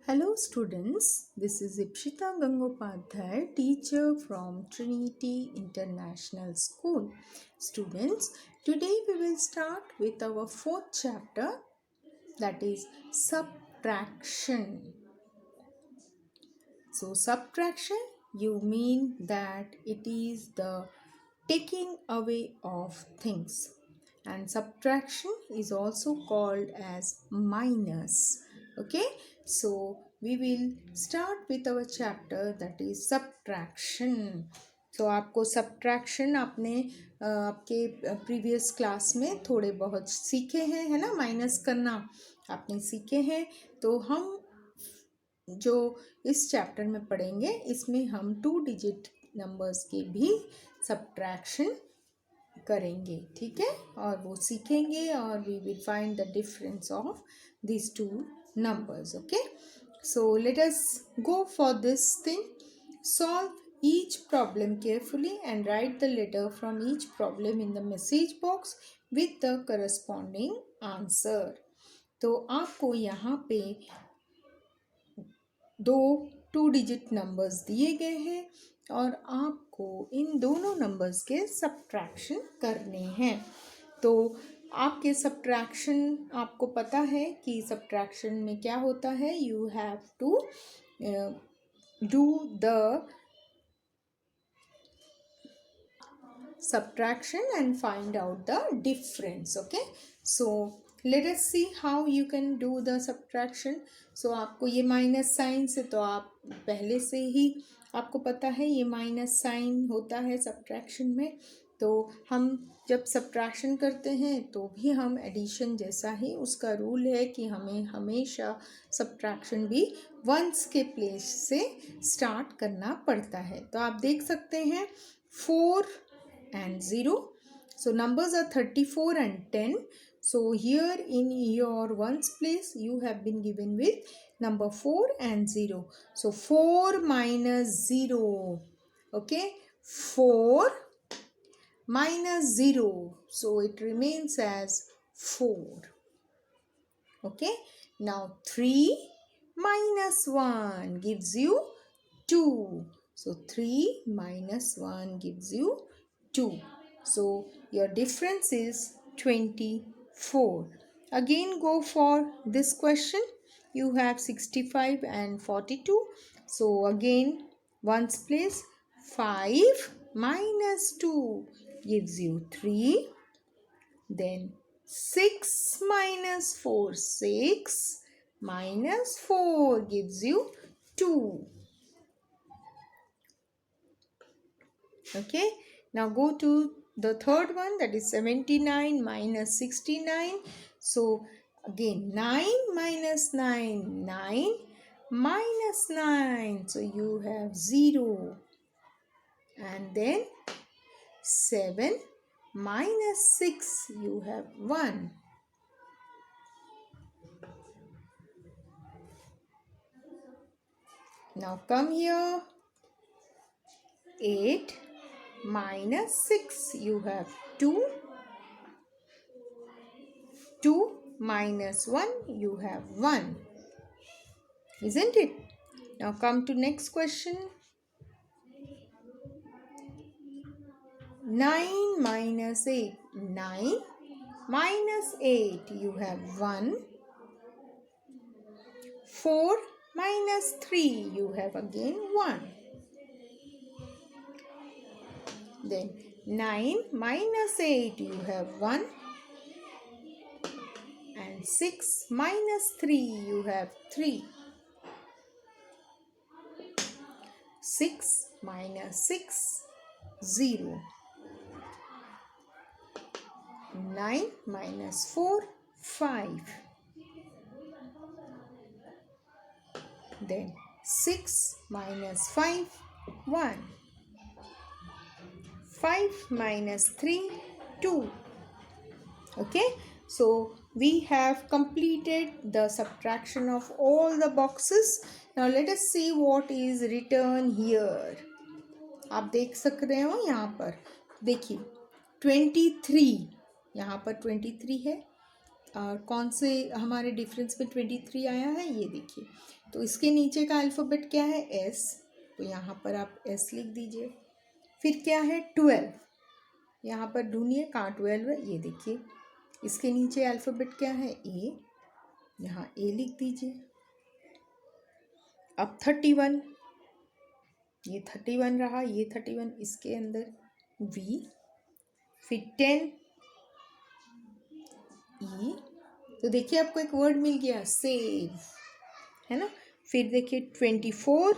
Hello students, this is Ipshita Gangopadhyay, teacher from Trinity International School. Students, today we will start with our fourth chapter, that is subtraction. So subtraction, you mean that it is the taking away of things, and subtraction is also called as minus. Okay, so we will start with our chapter, that is subtraction. तो आपको subtraction आपने आपके previous class में थोड़े बहुत सीखे हैं, है ना, माइनस करना आपने सीखे हैं. तो हम जो इस चैप्टर में पढ़ेंगे, इसमें हम 2 डिजिट नंबर्स के भी सब्ट्रैक्शन करेंगे, ठीक है, और वो सीखेंगे और we will find the difference of these two numbers. Okay, so let us go for this thing. Solve each problem carefully and write the letter from each problem in the message box with the corresponding answer. तो आपको यहाँ पे दो 2 digit numbers दिए गए हैं और आपको इन दोनों नंबर्स के सब्ट्रैक्शन करने हैं. तो आपके सब्ट्रैक्शन, आपको पता है कि सब्ट्रैक्शन में क्या होता है. You have to do the subtraction and find out the difference. Okay, so let us see how you can do the subtraction. So आपको ये माइनस साइन से, तो आप पहले से ही आपको पता है ये माइनस साइन होता है सब्ट्रैक्शन में. तो हम जब सब्ट्रैक्शन करते हैं तो भी हम एडिशन जैसा ही, उसका रूल है कि हमें हमेशा सब्ट्रैक्शन भी वंस के प्लेस से स्टार्ट करना पड़ता है. तो आप देख सकते हैं 4 and 0. So numbers are 34 and 10. So here in your ones place you have been given with number 4 and 0. So 4 minus 0. Okay, 4 minus 0. So it remains as 4. Okay, now 3 minus 1 gives you 2. So 3 minus 1 gives you 2. So your difference is 24. Again go for this question. You have 65 and 42. So again ones place, 5 minus 2 gives you 3. Then 6 minus 4, 6 minus 4 gives you 2. Okay, now go to the third one, that is 79 minus 69. So again 9 minus 9, 9 minus 9, so you have 0. And then 7 minus 6, you have 1. Now come here, 8 minus 6, you have 2. 2 minus 1, you have 1. Isn't it? Now come to next question. 9 minus 8, 9 minus 8, you have 1. 4 minus 3, you have again 1. Then 9 minus 8, you have 1. And 6 minus 3, you have 3. 6 minus 6, 0. 9 minus 4, 5. Then 6 minus 5, 1. 5 minus 3, 2. Okay, so we have completed the subtraction of all the boxes. Now let us see what is written here. आप देख सकते हो यहाँ पर, देखिए 23, यहाँ पर 23 है. और कौन से हमारे डिफरेंस में 23 आया है ये देखिए। तो इसके नीचे का अल्फ़ाबेट क्या है? एस, तो यहाँ पर आप एस लिख दीजिए। फिर क्या है? 12, यहाँ पर ढूंढिए कहाँ 12 है, ये देखिए। इसके नीचे अल्फ़ाबेट क्या है? ए, यहाँ ए लिख दीजिए। अब 31, ये 31 रहा, ये 31, इसके अंदर वी। फिर 10 ई, तो देखिए आपको एक वर्ड मिल गया सेव, है ना। फिर देखिए 24,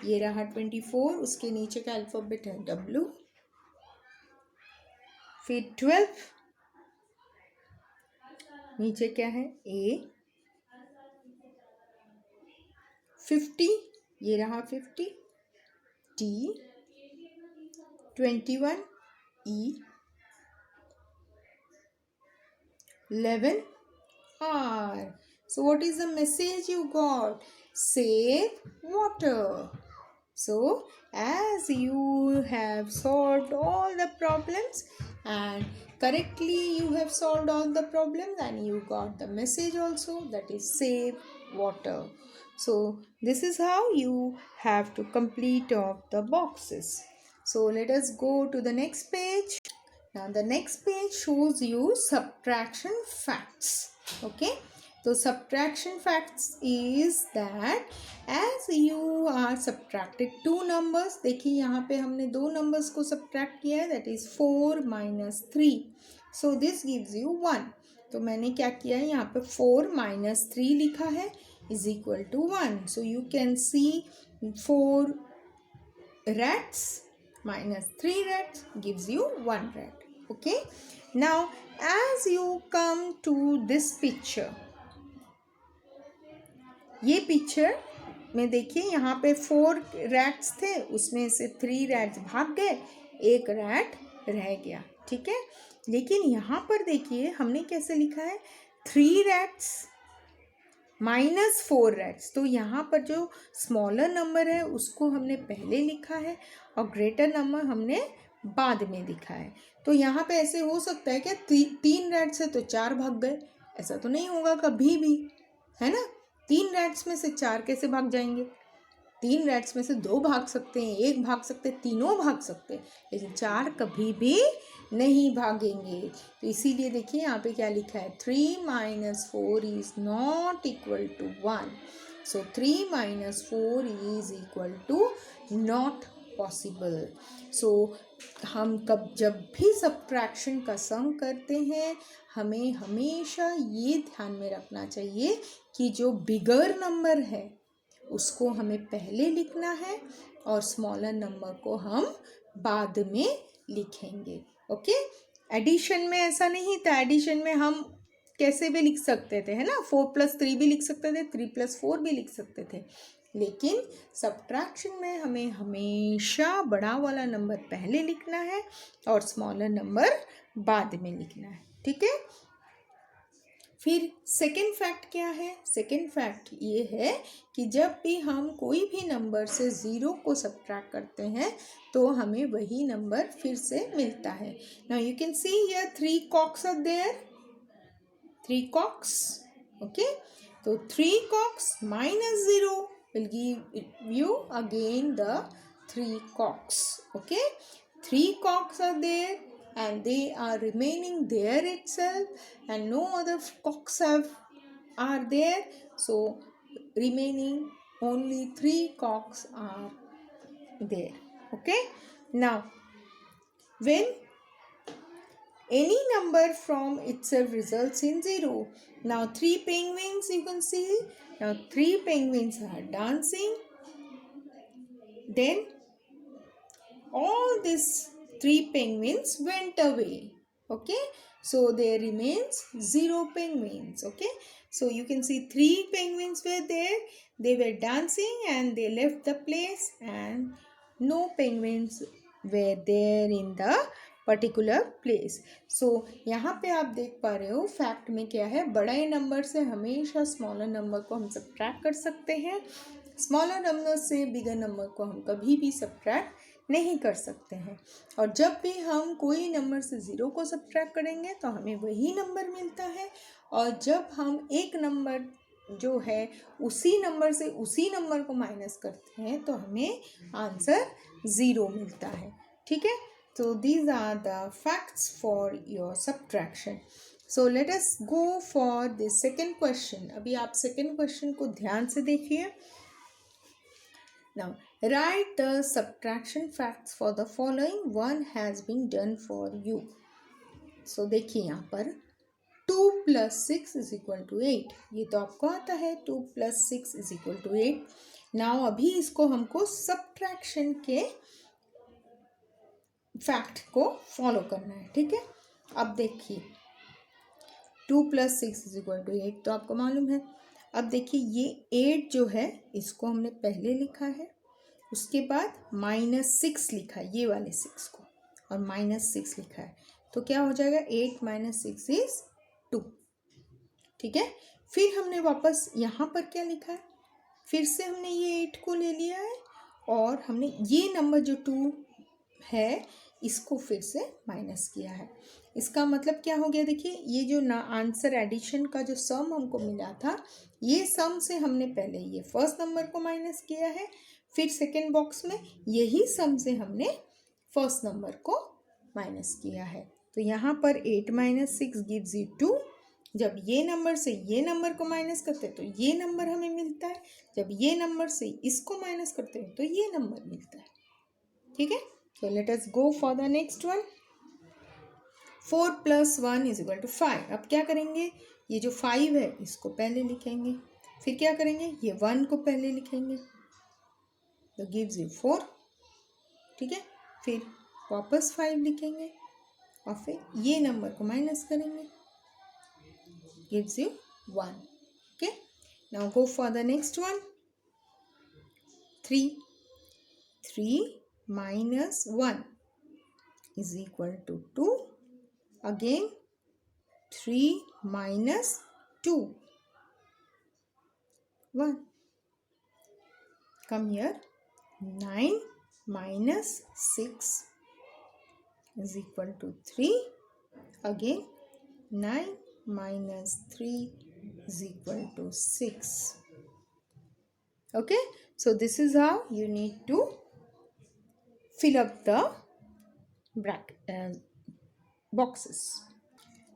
ये रहा 24, उसके नीचे का अल्फ़ाबेट है डब्ल्यू। फिर 12, नीचे क्या है? ए। 50, ये रहा 50, T. 21, E. 11, R. So what is the message you got? Save water. So as you have solved all the problems and correctly you have solved all the problems and you got the message also, that is save water. So this is how you have to complete all the boxes. So let us go to the next page. Now the next page shows you subtraction facts. Okay, so subtraction facts is that as you are subtracted two numbers, देखिए यहाँ पे हमने दो numbers को subtract किया है, that is 4 minus 3. So this gives you 1. तो मैंने क्या किया है, यहाँ पे 4 minus 3 लिखा है is equal to 1. So you can see 4 rats minus 3 rats gives you 1 rat. Okay, now as you come to this picture, ये पिक्चर में देखिए यहाँ पे 4 रैट्स थे, उसमें से 3 रैट्स भाग गए, एक रैट रह गया, ठीक है। लेकिन यहाँ पर देखिए हमने कैसे लिखा है, 3 रैट्स माइनस 4 रैट्स। तो यहाँ पर जो स्मॉलर नंबर है उसको हमने पहले लिखा है और ग्रेटर नंबर हमने बाद में लिखा है। तो यहाँ पे ऐसे हो सकता है क्या 3 रैट्स है तो 4 भाग गए, ऐसा तो नहीं होगा कभी भी, है ना। 3 रैट्स में से 4 कैसे भाग जाएंगे? 3 रैट्स में से 2 भाग सकते हैं, 1 भाग सकते हैं, तीनों भाग सकते हैं, लेकिन 4 कभी भी नहीं भागेंगे। तो इसीलिए देखिए यहाँ पे क्या लिखा है, 3 minus 4 is not equal to 1. So 3 minus 4 is equal to not possible. So हम जब भी सब्ट्रैक्शन का सम करते हैं हमें हमेशा ये ध्यान में रखना चाहिए कि जो बिगर नंबर है उसको हमें पहले लिखना है और स्मॉलर नंबर को हम बाद में लिखेंगे। ओके, एडिशन में ऐसा नहीं था, एडिशन में हम कैसे भी लिख सकते थे, है ना, 4 + 3 भी लिख सकते थे, 3 + 4 भी लिख सकते थे। लेकिन सब्ट्रैक्शन में हमें हमेशा बड़ा वाला नंबर पहले लिखना है और स्मॉलर नंबर बाद में लिखना है, ठीक है। फिर सेकेंड फैक्ट क्या है? सेकेंड फैक्ट ये है कि जब भी हम कोई भी नंबर से 0 को सब्ट्रैक्ट करते हैं तो हमें वही नंबर फिर से मिलता है। Now you can see here 3 cocks are there, 3 cocks, okay. तो 3 cocks minus 0 will give you again the 3 cocks, okay. 3 cocks are there and they are remaining there itself and no other cocks are there, so remaining only 3 cocks are there, okay. Now when any number from itself results in 0. Now 3 penguins you can see. Now 3 penguins are dancing. Then all these 3 penguins went away. Okay. So there remains 0 penguins. Okay. So you can see 3 penguins were there. They were dancing and they left the place and no penguins were there in the particular place. So यहाँ पे आप देख पा रहे हो fact में क्या है, बड़े नंबर से हमेशा स्मॉलर नंबर को हम सब्ट्रैक्ट कर सकते हैं, स्मॉलर नंबर से बिगर नंबर को हम कभी भी सब्ट्रैक्ट नहीं कर सकते हैं। और जब भी हम कोई नंबर से ज़ीरो को सब्ट्रैक्ट करेंगे तो हमें वही नंबर मिलता है, और जब हम एक नंबर जो है उसी नंबर से उसी नंबर को माइनस करते हैं तो हमें आंसर ज़ीरो मिलता है। ठीक है, तो these are the facts for your subtraction. So let us go for the second question. अभी आप सेकेंड क्वेश्चन को ध्यान से देखिए। Now, write the subtraction facts for the following. One has been done for you. So, देखिए यहाँ पर 2 + 6 = 8। ये तो आपको आता है, 2 + 6 = 8। नाउ अभी इसको हमको सब्ट्रैक्शन के फैक्ट को फॉलो करना है। ठीक है, अब देखिए 2 + 6 = 8 तो आपको मालूम है। अब देखिए ये 8 जो है इसको हमने पहले लिखा है, उसके बाद -6 लिखा है, ये वाले 6 को, और -6 लिखा है, तो क्या हो जाएगा 8 - 6 = 2। ठीक है, फिर हमने वापस यहाँ पर क्या लिखा है, फिर से हमने ये 8 को ले लिया है और हमने ये नंबर जो 2 है इसको फिर से माइनस किया है। इसका मतलब क्या हो गया, देखिए ये जो ना आंसर एडिशन का जो सम हमको मिला था, ये सम से हमने पहले ये फर्स्ट नंबर को माइनस किया है, फिर सेकेंड बॉक्स में यही सम से हमने फर्स्ट नंबर को माइनस किया है। तो यहाँ पर 8 - 6 गिव्स यू 2। जब ये नंबर से ये नंबर को माइनस करते हैं तो ये नंबर हमें मिलता है, जब ये नंबर से इसको माइनस करते हैं तो ये नंबर मिलता है। ठीक है, so let us go for the next one. 4 + 1 = 5। अब क्या करेंगे, ये जो 5 है इसको पहले लिखेंगे, फिर क्या करेंगे, ये 1 को पहले लिखेंगे, तो गिव्स यू 4। ठीक है, फिर वापस 5 लिखेंगे और फिर ये नंबर को माइनस करेंगे, gives you 1। Okay, now go for the next one. 3 - 1 = 2। Again 3 - 2 1। Come here, 9 - 6 = 3। Again 9 - 3 = 6. Okay, so this is how you need to fill up the boxes.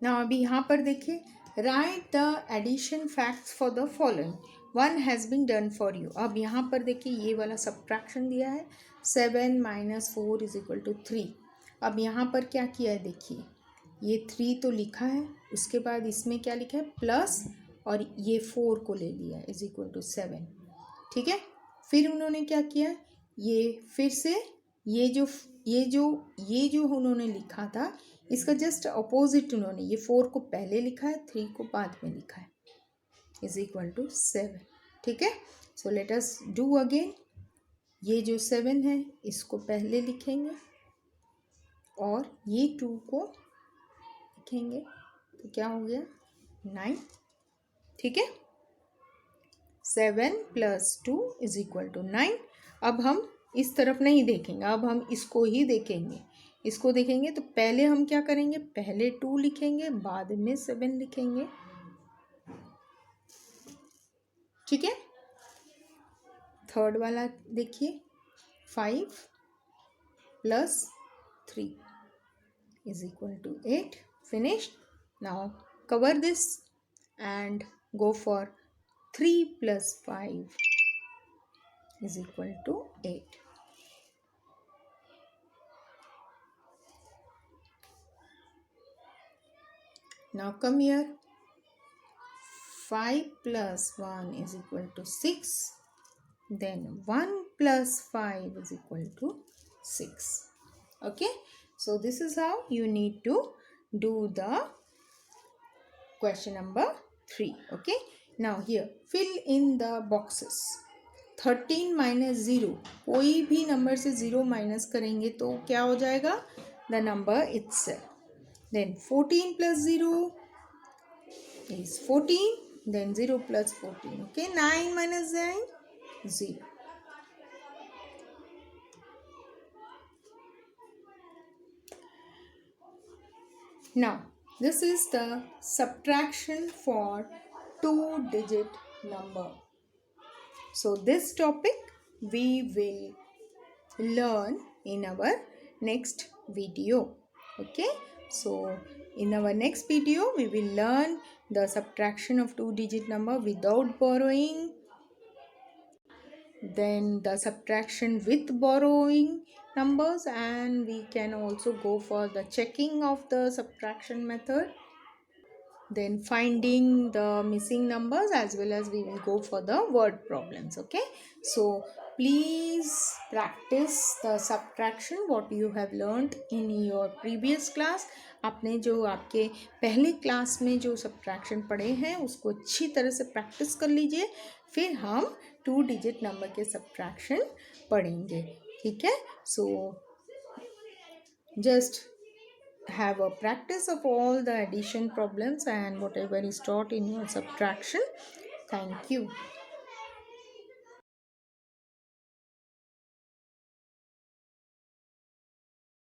Now अभी यहाँ पर देखिए, write the addition facts for the following. One has been done for you. अब यहाँ पर देखिए ये वाला सब्ट्रैक्शन दिया है, 7 - 4 = 3। अब यहाँ पर क्या किया है, देखिए ये 3 तो लिखा है, उसके बाद इसमें क्या लिखा है प्लस, और ये 4 को ले लिया है =7। ठीक है, फिर उन्होंने क्या किया, ये फिर से ये जो उन्होंने लिखा था इसका जस्ट अपोजिट उन्होंने ये 4 को पहले लिखा है, 3 को बाद में लिखा है, =7। ठीक है, सो लेट अस डू अगेन। ये जो 7 है इसको पहले लिखेंगे और ये 2 को लिखेंगे, तो क्या हो गया 9। ठीक है, 7 + 2 = 9। अब हम इस तरफ नहीं देखेंगे, अब हम इसको ही देखेंगे। इसको देखेंगे तो पहले हम क्या करेंगे, पहले 2 लिखेंगे, बाद में 7 लिखेंगे। ठीक है, थर्ड वाला देखिए, 5 + 3 = 8। Finished. Now cover this and go for 3 + 5 = 8. Now come here, 5 + 1 = 6, then 1 + 5 = 6. Okay, so this is how you need to do the question number 3. Okay, now here fill in the boxes. 13 - 0, कोई भी number से 0 minus करेंगे तो क्या हो जाएगा, the number itself. Then 14 + 0 is 14, then 0 + 14. Okay, 9 - 9 0. Now, this is the subtraction for two-digit number. So, this topic we will learn in our next video. Okay, so in our next video we will learn the subtraction of two-digit number without borrowing, then the subtraction with borrowing numbers, and we can also go for the checking of the subtraction method, then finding the missing numbers, as well as we will go for the word problems. Okay, so please practice the subtraction what you have learned in your previous class. आपने जो आपके पहले class में जो subtraction पढ़े हैं उसको अच्छी तरह से प्रैक्टिस कर लीजिए, फिर हम टू डिजिट नंबर के सब्ट्रैक्शन पढ़ेंगे. ठीक है, सो just have a practice of all the addition problems and whatever is taught in your subtraction. Thank you.